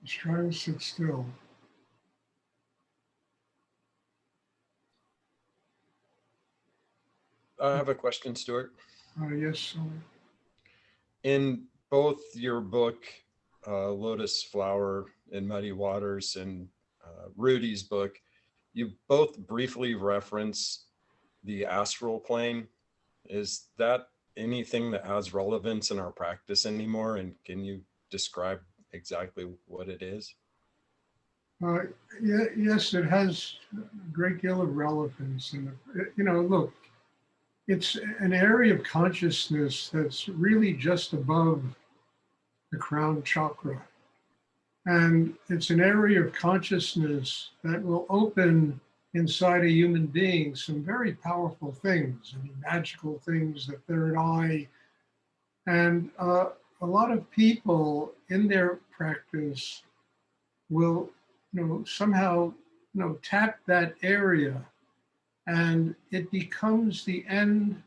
Just try to sit still. I have a question, Stuart. Yes, so In both your book, Lotus Flower in Muddy Waters, and Rudy's book, you both briefly reference the astral plane. Is that anything that has relevance in our practice anymore? And can you describe exactly what it is? uh, yeah, yes, it has a great deal of relevance. And, look, it's an area of consciousness that's really just above the crown chakra. And it's an area of consciousness that will open inside a human being some very powerful things, I mean, magical things, the third eye. And a lot of people in their practice will, somehow, tap that area, and it becomes the end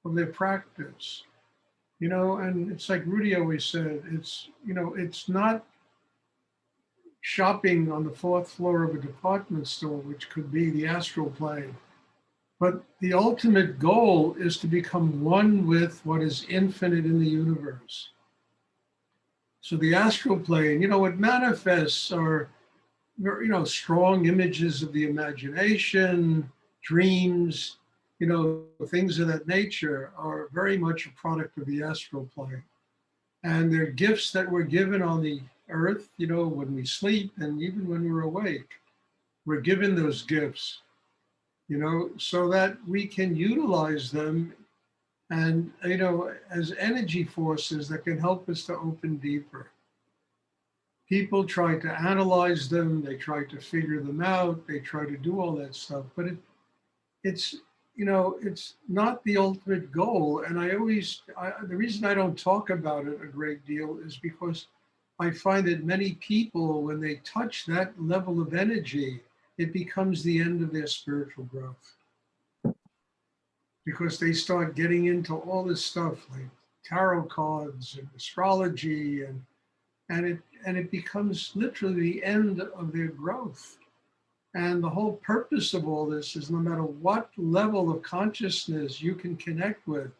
of their practice. And it's like Rudy always said, it's not shopping on the fourth floor of a department store, which could be the astral plane. But the ultimate goal is to become one with what is infinite in the universe. So the astral plane, what manifests are, strong images of the imagination, dreams, things of that nature are very much a product of the astral plane. And they're gifts that were given on the earth, when we sleep and even when we're awake. We're given those gifts, so that we can utilize them and, as energy forces that can help us to open deeper. People try to analyze them, they try to figure them out, they try to do all that stuff, but it's it's not the ultimate goal. And the reason I don't talk about it a great deal is because I find that many people, when they touch that level of energy, it becomes the end of their spiritual growth. Because they start getting into all this stuff like tarot cards and astrology, and it becomes literally the end of their growth. And the whole purpose of all this is, no matter what level of consciousness you can connect with,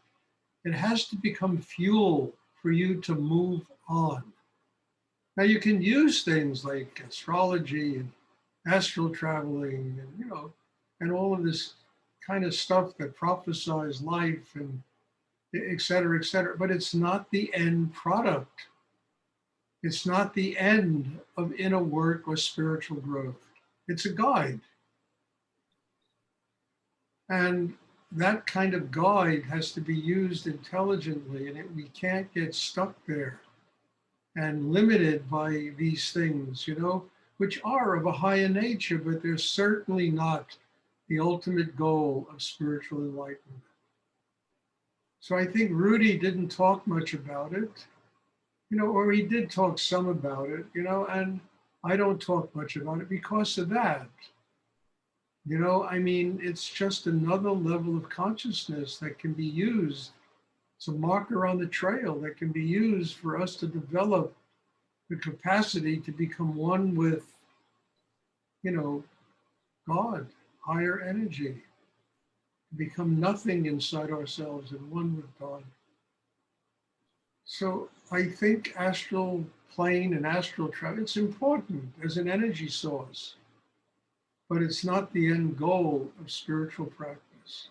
it has to become fuel for you to move on. Now you can use things like astrology and astral traveling and all of this kind of stuff that prophesies life and et cetera, but it's not the end product. It's not the end of inner work or spiritual growth. It's a guide. And that kind of guide has to be used intelligently, and we can't get stuck there and limited by these things, which are of a higher nature, but they're certainly not the ultimate goal of spiritual enlightenment. So I think Rudy didn't talk much about it, or he did talk some about it, and I don't talk much about it because of that. It's just another level of consciousness that can be used. It's a marker on the trail that can be used for us to develop the capacity to become one with, God, higher energy, become nothing inside ourselves and one with God. So I think astral plane and astral travel, it's important as an energy source, but it's not the end goal of spiritual practice.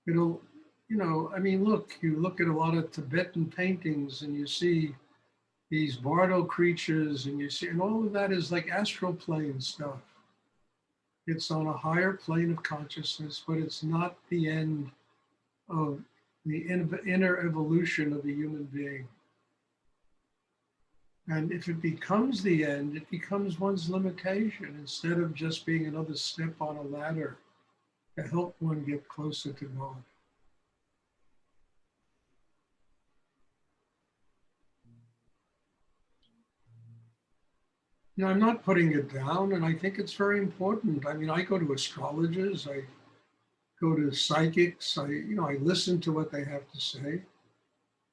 It'll, look, you look at a lot of Tibetan paintings and you see these bardo creatures and all of that is like astral plane stuff. It's on a higher plane of consciousness, but it's not the end of the inner evolution of a human being. And if it becomes the end, it becomes one's limitation instead of just being another step on a ladder to help one get closer to God. I'm not putting it down, and I think it's very important. I go to astrologers, I go to psychics, I listen to what they have to say.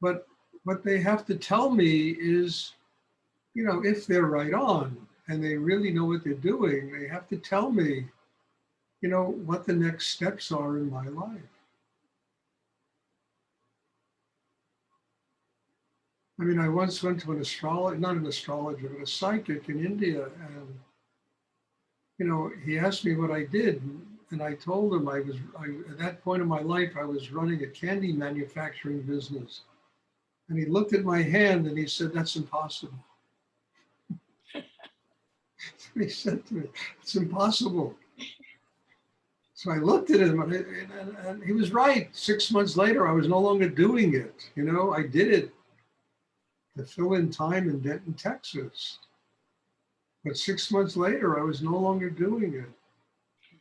But what they have to tell me is you know, if they're right on and they really know what they're doing, they have to tell me, you know, what the next steps are in my life. I mean, I once went to an astrologer, not an astrologer, but a psychic in India, and you know, he asked me what I did, and I told him at that point in my life, I was running a candy manufacturing business. And he looked at my hand and he said, "That's impossible." He said to me, "It's impossible." So I looked at him, and he was right. 6 months later, I was no longer doing it. You know, I did it to fill in time in Denton, Texas. But 6 months later, I was no longer doing it.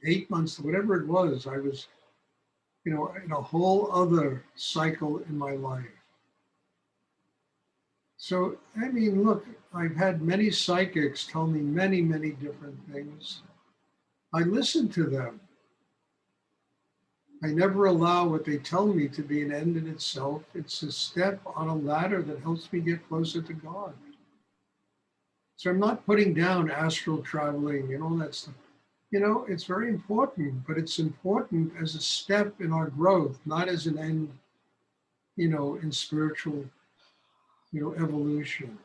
8 months, whatever it was, I was, you know, in a whole other cycle in my life. So, I mean, look, I've had many psychics tell me many, many different things. I listen to them. I never allow what they tell me to be an end in itself. It's a step on a ladder that helps me get closer to God. So I'm not putting down astral traveling and all that stuff. You know, it's very important, but it's important as a step in our growth, not as an end, you know, in spiritual, you know, evolution.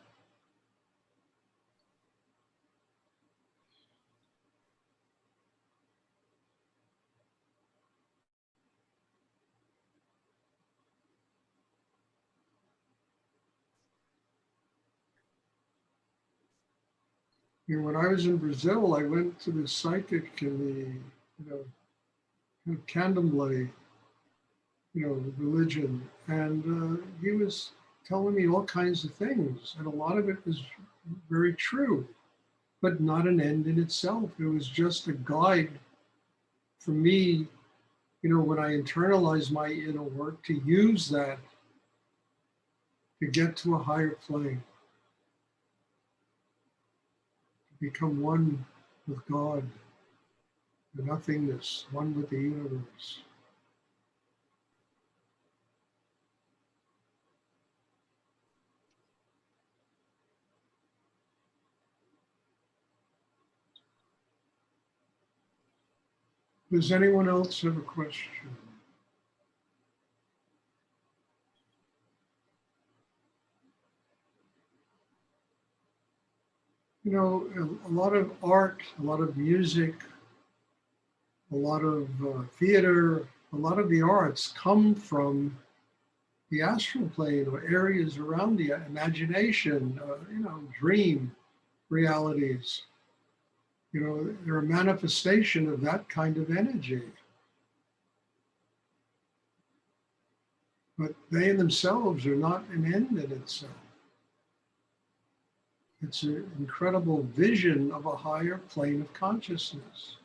You know, when I was in Brazil, I went to the psychic in the, candomblé, you know, religion, and he was telling me all kinds of things, and a lot of it was very true, but not an end in itself. It was just a guide for me, you know, when I internalize my inner work, to use that to get to a higher plane, to become one with God, the nothingness, one with the universe. Does anyone else have a question? You know, a lot of art, a lot of music, a lot of theater, a lot of the arts come from the astral plane or areas around the imagination, you know, dream realities. You know, they're a manifestation of that kind of energy. But they in themselves are not an end in itself. It's an incredible vision of a higher plane of consciousness.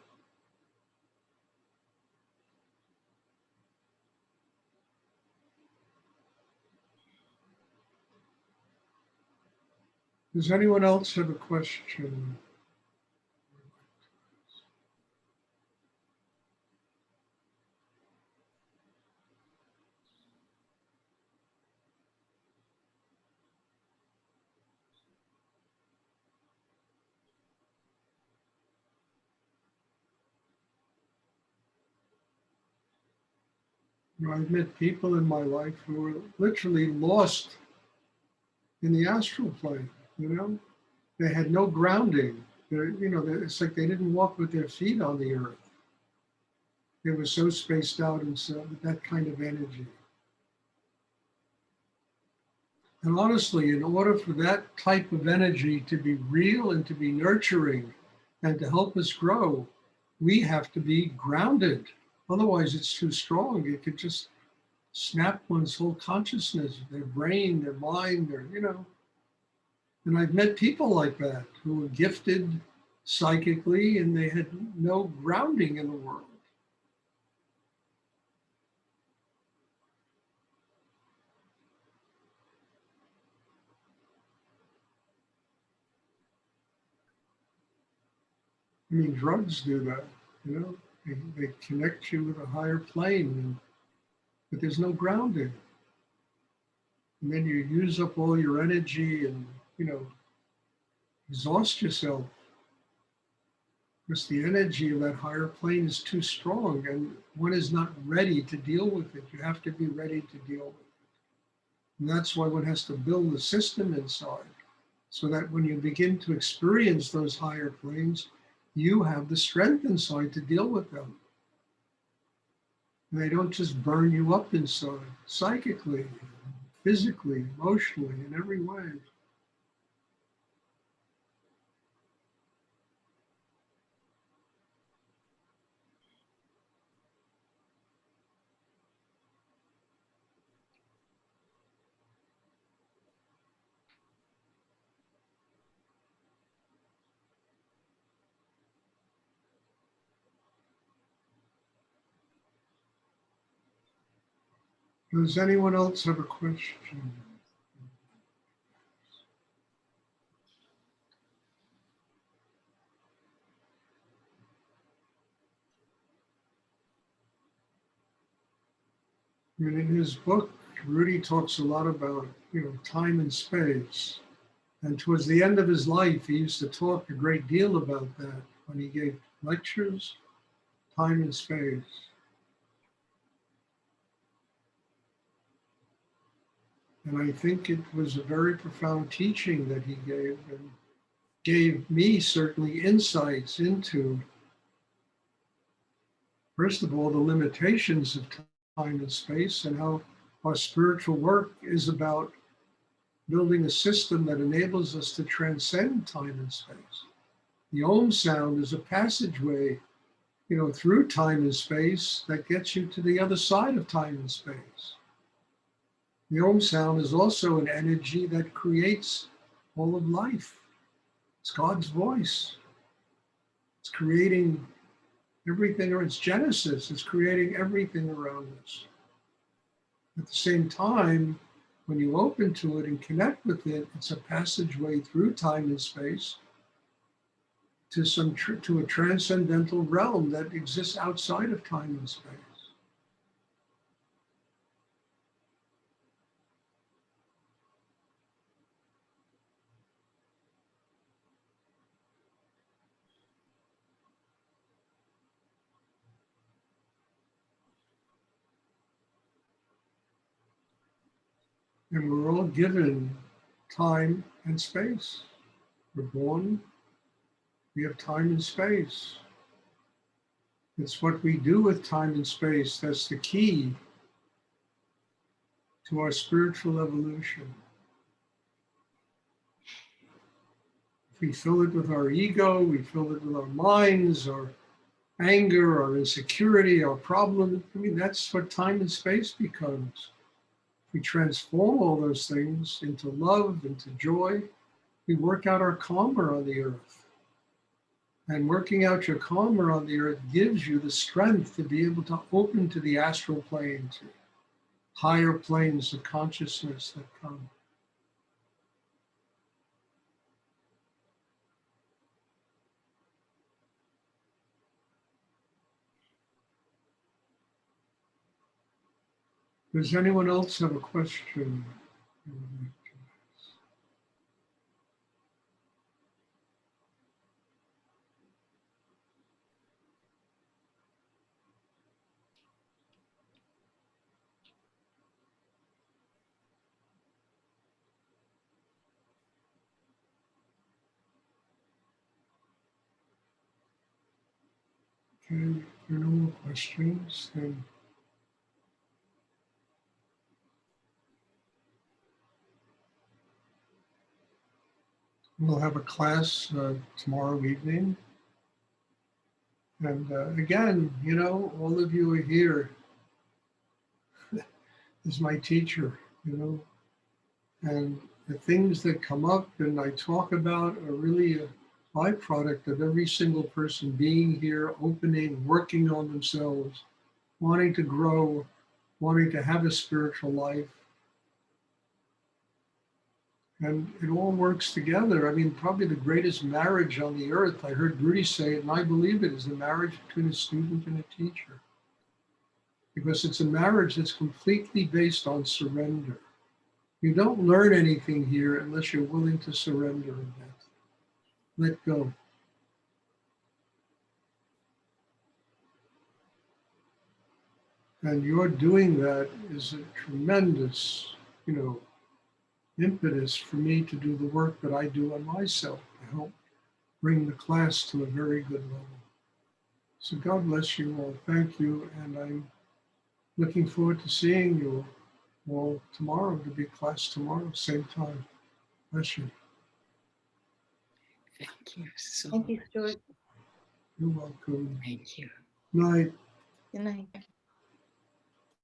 Does anyone else have a question? You know, I've met people in my life who were literally lost in the astral plane. You know, they had no grounding. You know, it's like they didn't walk with their feet on the earth. They were so spaced out and so that kind of energy. And honestly, in order for that type of energy to be real and to be nurturing and to help us grow, we have to be grounded. Otherwise, it's too strong. It could just snap one's whole consciousness, their brain, their mind, their, you know. And I've met people like that who were gifted psychically and they had no grounding in the world. I mean, drugs do that, you know, they connect you with a higher plane, but there's no grounding. And then you use up all your energy and, you know, exhaust yourself, because the energy of that higher plane is too strong and one is not ready to deal with it. You have to be ready to deal with it. And that's why one has to build the system inside, so that when you begin to experience those higher planes, you have the strength inside to deal with them. And they don't just burn you up inside, psychically, physically, emotionally, in every way. Does anyone else have a question? I mean, in his book, Rudy talks a lot about, time and space. And towards the end of his life, he used to talk a great deal about that when he gave lectures, time and space. And I think it was a very profound teaching that he gave, and gave me certainly insights into, first of all, the limitations of time and space, and how our spiritual work is about building a system that enables us to transcend time and space. The Om sound is a passageway, through time and space that gets you to the other side of time and space. The Om sound is also an energy that creates all of life. It's God's voice. It's creating everything, or it's Genesis. It's creating everything around us. At the same time, when you open to it and connect with it, it's a passageway through time and space to a transcendental realm that exists outside of time and space. And we're all given time and space. We're born, we have time and space. It's what we do with time and space that's the key to our spiritual evolution. If we fill it with our ego, we fill it with our minds, our anger, our insecurity, our problem, that's what time and space becomes. We transform all those things into love, into joy. We work out our karma on the earth. And working out your karma on the earth gives you the strength to be able to open to the astral plane, to higher planes of consciousness that come. Does anyone else have a question? Okay, if there are no more questions, then we'll have a class tomorrow evening. And again, all of you are here as my teacher, and the things that come up and I talk about are really a byproduct of every single person being here, opening, working on themselves, wanting to grow, wanting to have a spiritual life. And it all works together. Probably the greatest marriage on the earth, I heard Rudy say it, and I believe it, is the marriage between a student and a teacher. Because it's a marriage that's completely based on surrender. You don't learn anything here unless you're willing to surrender in that. let go. And your doing that is a tremendous, impetus for me to do the work that I do on myself to help bring the class to a very good level. So God bless you all. Thank you. And I'm looking forward to seeing you all tomorrow. To be class tomorrow, same time. Bless you. Thank you so Thank you, much. Stuart. You're welcome. Thank you. Night. Good night.